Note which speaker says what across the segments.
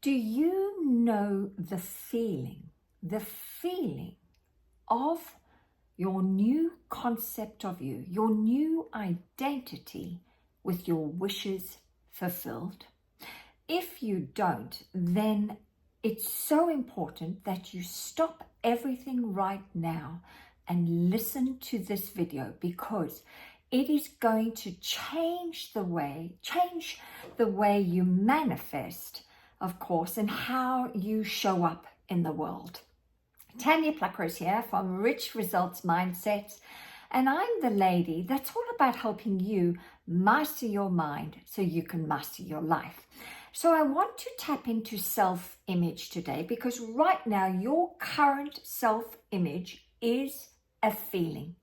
Speaker 1: Do you know the feeling of your new concept of you, your new identity with your wishes fulfilled? If you don't, then it's so important that you stop everything right now and listen to this video, because it is going to change the way you manifest, of course, and how you show up in the world. Tanya Pluckrose here from Rich Results Mindsets, and I'm the lady that's all about helping you master your mind so you can master your life. So I want to tap into self-image today, because right now your current self-image is a feeling.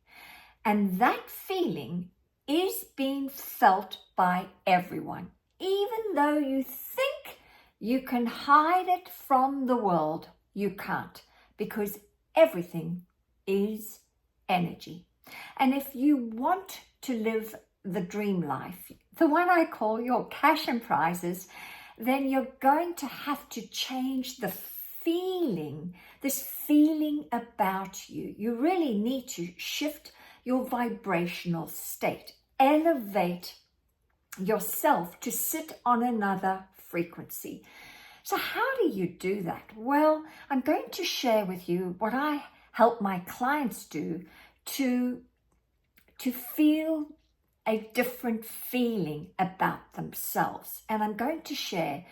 Speaker 1: And that feeling is being felt by everyone. Even though you think you can hide it from the world, you can't, because everything is energy. And if you want to live the dream life, the one I call your cash and prizes, then you're going to have to change the feeling, this feeling about you. You really need to shift your vibrational state, elevate yourself to sit on another frequency. So how do you do that? Well, I'm going to share with you what I help my clients do to feel a different feeling about themselves. And I'm going to share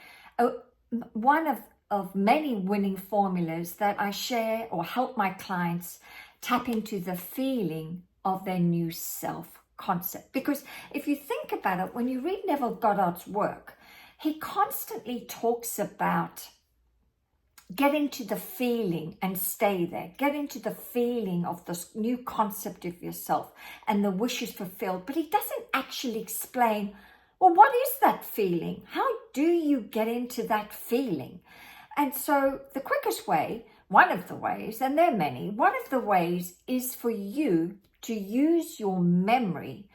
Speaker 1: one of many winning formulas that I share or help my clients tap into the feeling of their new self concept. Because if you think about it, when you read Neville Goddard's work, he constantly talks about get into the feeling and stay there. Get into the feeling of this new concept of yourself and the wishes fulfilled. But he doesn't actually explain, well, what is that feeling? How do you get into that feeling? And so the quickest way, one of the ways, and there are many, one of the ways is for you to use your memory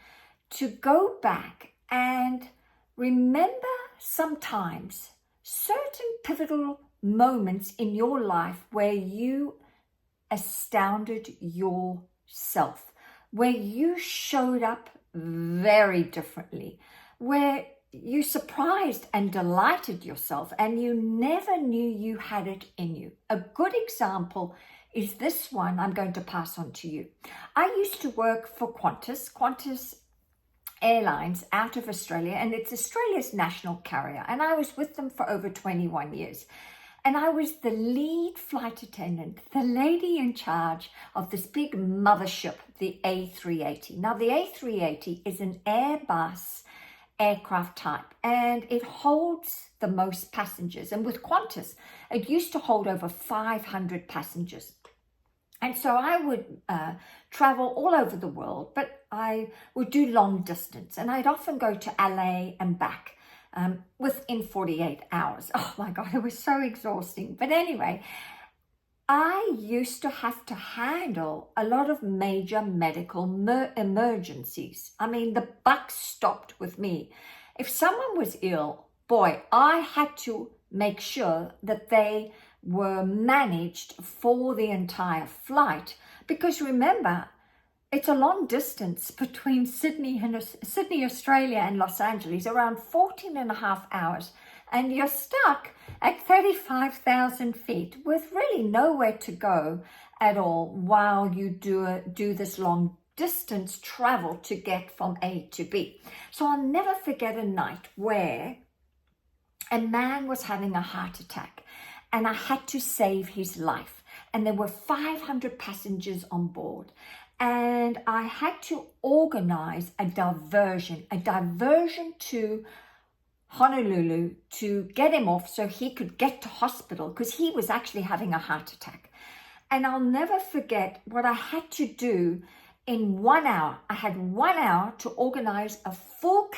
Speaker 1: to go back and remember sometimes certain pivotal moments in your life where you astounded yourself, where you showed up very differently, where you surprised and delighted yourself and you never knew you had it in you. A good example is this one I'm going to pass on to you. I used to work for Qantas Airlines out of Australia, and it's Australia's national carrier, and I was with them for over 21 years. And I was the lead flight attendant, the lady in charge of this big mothership, the A380. Now, the A380 is an Airbus aircraft type, and it holds the most passengers. And with Qantas, it used to hold over 500 passengers. And so I would travel all over the world, but I would do long distance. And I'd often go to LA and back within 48 hours. Oh my God, it was so exhausting. But anyway, I used to have to handle a lot of major medical emergencies. I mean, the buck stopped with me. If someone was ill, boy, I had to make sure that they were managed for the entire flight. Because remember, it's a long distance between Sydney, Australia and Los Angeles, around 14 and a half hours. And you're stuck at 35,000 feet with really nowhere to go at all while you do this long distance travel to get from A to B. So I'll never forget a night where a man was having a heart attack and I had to save his life. And there were 500 passengers on board. And I had to organize a diversion to Honolulu to get him off so he could get to hospital, because he was actually having a heart attack. And I'll never forget what I had to do in 1 hour. I had 1 hour to organize a full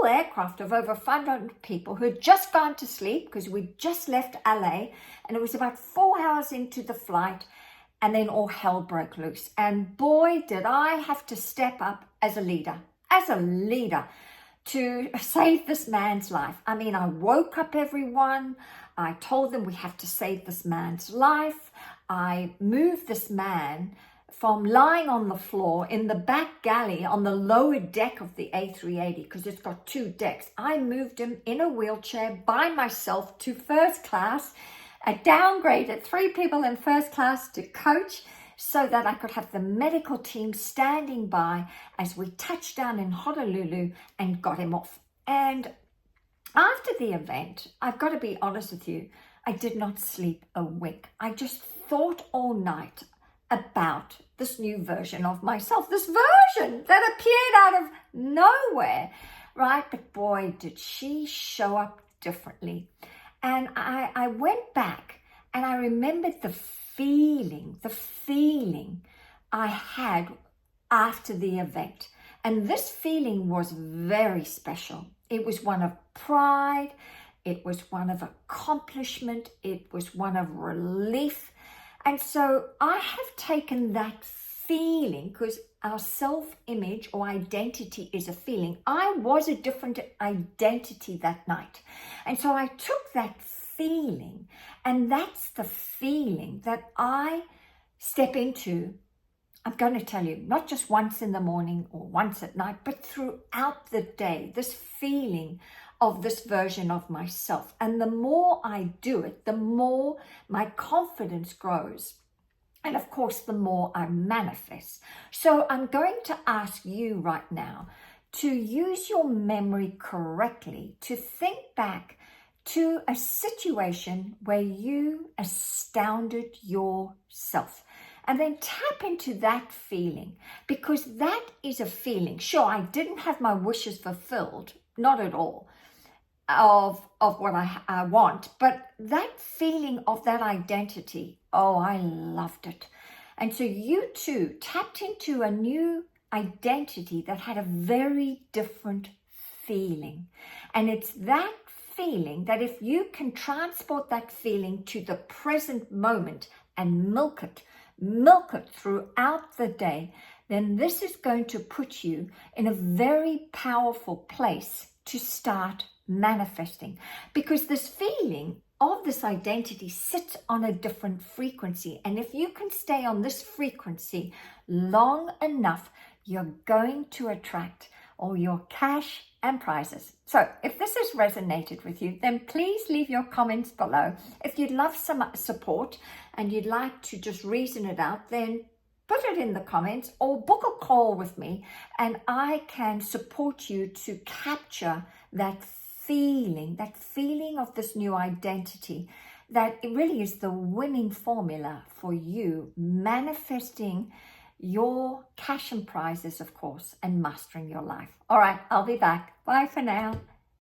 Speaker 1: aircraft of over 500 people who had just gone to sleep because we'd just left LA, and it was about 4 hours into the flight. And then all hell broke loose. And boy, did I have to step up as a leader. to save this man's life. I mean, I woke up everyone. I told them we have to save this man's life. I moved this man from lying on the floor in the back galley on the lower deck of the A380, because it's got 2 decks. I moved him in a wheelchair by myself to first class. I downgraded 3 people in first class to coach so that I could have the medical team standing by as we touched down in Honolulu and got him off. And after the event, I've got to be honest with you, I did not sleep a wink. I just thought all night about this new version of myself, this version that appeared out of nowhere, right? But boy, did she show up differently. And I went back and I remembered the feeling I had after the event. And this feeling was very special. It was one of pride. It was one of accomplishment. It was one of relief. And so I have taken that feeling, because our self-image or identity is a feeling. I was a different identity that night. And so I took that feeling, and that's the feeling that I step into. I'm going to tell you, not just once in the morning or once at night, but throughout the day, this feeling of this version of myself. And the more I do it, the more my confidence grows. And of course, the more I manifest. So I'm going to ask you right now to use your memory correctly, to think back to a situation where you astounded yourself. And then tap into that feeling, because that is a feeling. Sure, I didn't have my wishes fulfilled, not at all, of what I want, but that feeling of that identity, oh, I loved it. And so you too tapped into a new identity that had a very different feeling. And it's that feeling that if you can transport that feeling to the present moment and milk it throughout the day, then this is going to put you in a very powerful place to start manifesting, because this feeling of this identity sits on a different frequency. And if you can stay on this frequency long enough, you're going to attract all your cash and prizes. So if this has resonated with you, then please leave your comments below. If you'd love some support and you'd like to just reason it out, then put it in the comments or book a call with me, and I can support you to capture that feeling of this new identity, that it really is the winning formula for you manifesting your cash and prizes, of course, and mastering your life. All right, I'll be back. Bye for now.